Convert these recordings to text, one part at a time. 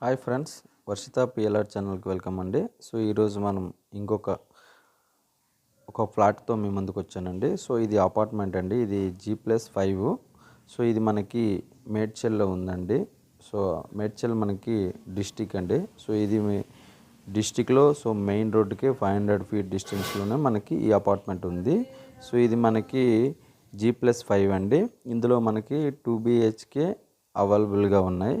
Hi friends, Varshita PLR ఛానల్కి welcome అండి. So ఈరోజు మనం ఒక ఫ్లాట్తో మీ ముందుకు వచ్చానండి. సో ఇది అపార్ట్మెంట్ అండి, ఇది G+5. సో ఇది మనకి మేడ్చల్లో ఉందండి. సో మేడ్చల్ మనకి డిస్టిక్ అండి. సో ఇది మీ డిస్టిక్లో సో మెయిన్ రోడ్డుకి 500 ఫీట్ డిస్టెన్స్లోనే మనకి ఈ అపార్ట్మెంట్ ఉంది. సో ఇది మనకి G+5 అండి. ఇందులో మనకి 2 BHK అవైలబుల్గా ఉన్నాయి.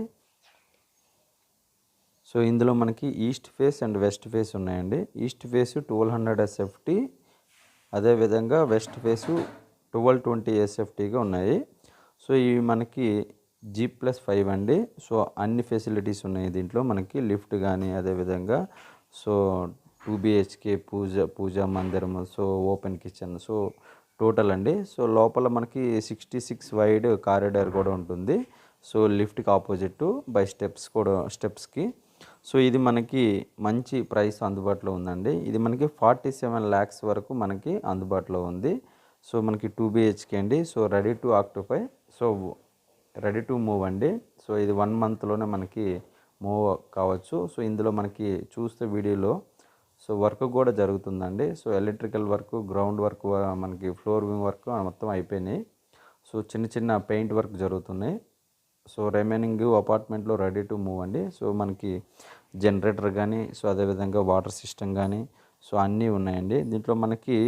సో ఇందులో మనకి east face and west face ఉన్నాయండి. ఈస్ట్ ఫేస్ 1200 SFT, అదేవిధంగా వెస్ట్ ఫేసు 1220 SFTగా ఉన్నాయి. సో ఇవి మనకి G+5 అండి. సో అన్ని ఫెసిలిటీస్ ఉన్నాయి దీంట్లో. మనకి లిఫ్ట్ కానీ, అదేవిధంగా సో 2 BHK పూజా మందిరము, so open kitchen, so total అండి. సో లోపల మనకి 66 వైడ్ కారిడార్ కూడా ఉంటుంది. సో లిఫ్ట్కి ఆపోజిట్ బై స్టెప్స్కి. సో ఇది మనకి మంచి ప్రైస్ అందుబాటులో ఉందండి. ఇది మనకి 47 lakhs వరకు మనకి అందుబాటులో ఉంది. సో మనకి 2 BHK అండి. So ready to occupy, so ready to move అండి. సో ఇది 1 monthలోనే మనకి మూవ్ కావచ్చు. సో ఇందులో మనకి చూస్తే వీడియోలో సో వర్క్ కూడా జరుగుతుందండి. So electrical work, ground work, మనకి ఫ్లోరింగ్ వర్క్ మొత్తం అయిపోయినాయి. సో చిన్న పెయింట్ వర్క్ జరుగుతున్నాయి. సో రిమైనింగ్ అపార్ట్మెంట్లో రెడీ టు మూవ్ అండి. సో మనకి జనరేటర్ కానీ, సో అదేవిధంగా వాటర్ సిస్టమ్ కానీ, సో అన్నీ ఉన్నాయండి దీంట్లో మనకి.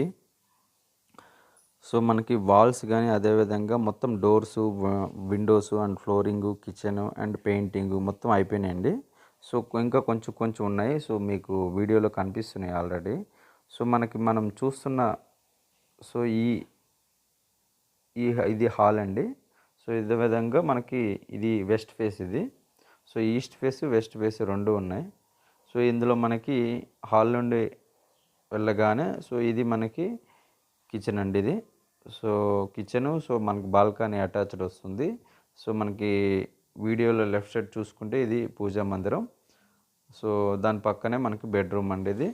సో మనకి వాల్స్ కానీ, అదేవిధంగా మొత్తం doors, Windows and flooring, kitchen and painting మొత్తం అయిపోయినాయండి. సో ఇంకా కొంచెం ఉన్నాయి. సో మీకు వీడియోలో కనిపిస్తున్నాయి ఆల్రెడీ. సో మనం చూస్తున్న సో ఇది హాల్ అండి. సో ఇదే విధంగా మనకి ఇది వెస్ట్ ఫేస్, ఇది so east face, west face రెండు ఉన్నాయి. సో ఇందులో మనకి హాల్ నుండి వెళ్ళగానే సో ఇది మనకి కిచెన్ అండి. ఇది సో కిచెను, సో మనకి బాల్కనీ అటాచ్డ్ వస్తుంది. సో మనకి వీడియోలో లెఫ్ట్ సైడ్ చూసుకుంటే ఇది పూజా మందిరం. సో దాని పక్కనే మనకి బెడ్రూమ్ అండి. ఇది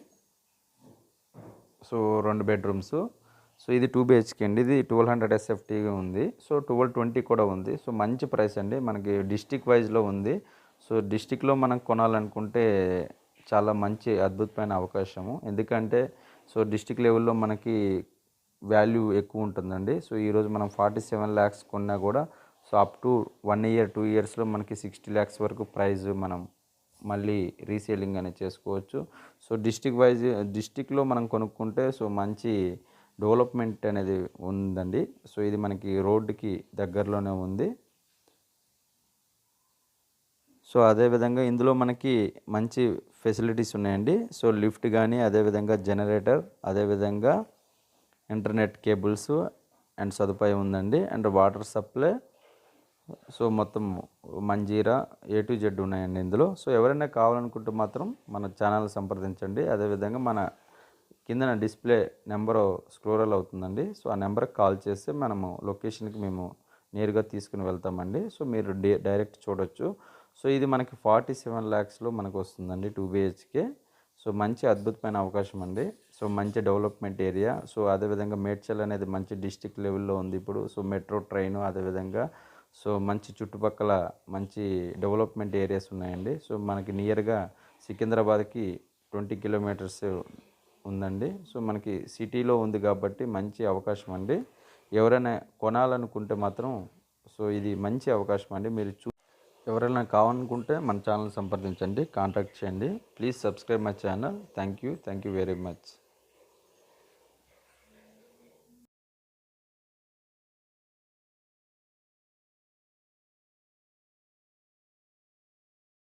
సో 2 బెడ్రూమ్స్. సో ఇది 2 BHK అండి. ఇది 1200 SFTగా ఉంది. సో 1220 కూడా ఉంది. సో మంచి ప్రైస్ అండి. మనకి డిస్టిక్ వైజ్లో ఉంది. సో డిస్టిక్లో మనం కొనాలనుకుంటే చాలా మంచి అద్భుతమైన అవకాశము. ఎందుకంటే సో డిస్టిక్ లెవెల్లో మనకి వాల్యూ ఎక్కువ ఉంటుందండి. సో ఈరోజు మనం 47 lakhs కొన్నా కూడా సో అప్ టు 1 year 2 yearsలో మనకి 60 lakhs వరకు ప్రైజ్ మనం మళ్ళీ రీసేలింగ్ అనేది చేసుకోవచ్చు. సో డిస్టిక్లో మనం కొనుక్కుంటే సో మంచి డెవలప్మెంట్ అనేది ఉందండి. సో ఇది మనకి రోడ్డుకి దగ్గరలోనే ఉంది. సో అదేవిధంగా ఇందులో మనకి మంచి ఫెసిలిటీస్ ఉన్నాయండి. సో లిఫ్ట్ కానీ, అదేవిధంగా జనరేటర్, అదేవిధంగా ఇంటర్నెట్ కేబుల్స్ అండ్ సదుపాయం ఉందండి. అండ్ వాటర్ సప్లై, సో మొత్తం మంజీరా A to Z ఉన్నాయండి ఇందులో. సో ఎవరైనా కావాలనుకుంటే మాత్రం మన ఛానల్ సంప్రదించండి. అదేవిధంగా మన కిందన డిస్ప్లే నెంబరు స్క్రోల్ అవుతుందండి. సో ఆ నెంబర్కి కాల్ చేస్తే మనము లొకేషన్కి మేము నేరుగా తీసుకుని వెళ్తామండి. సో మీరు డైరెక్ట్ చూడొచ్చు. సో ఇది మనకి 47 lakhsలో మనకు వస్తుందండి 2 BHK. సో మంచి అద్భుతమైన అవకాశం అండి. సో మంచి డెవలప్మెంట్ ఏరియా. సో అదేవిధంగా మేడ్చల్ అనేది మంచి డిస్టిక్ లెవెల్లో ఉంది ఇప్పుడు. సో మెట్రో ట్రైను, అదేవిధంగా సో మంచి చుట్టుపక్కల మంచి డెవలప్మెంట్ ఏరియాస్ ఉన్నాయండి. సో మనకి నియర్గా సికింద్రాబాద్కి 20 kilometers ఉందండి. సో మనకి సిటీలో ఉంది కాబట్టి మంచి అవకాశం అండి. ఎవరైనా కొనాలనుకుంటే మాత్రం సో ఇది మంచి అవకాశం అండి. ఎవరైనా కావాలనుకుంటే మన ఛానల్ సంప్రదించండి, కాంటాక్ట్ చేయండి. Please subscribe my channel. Thank you very much.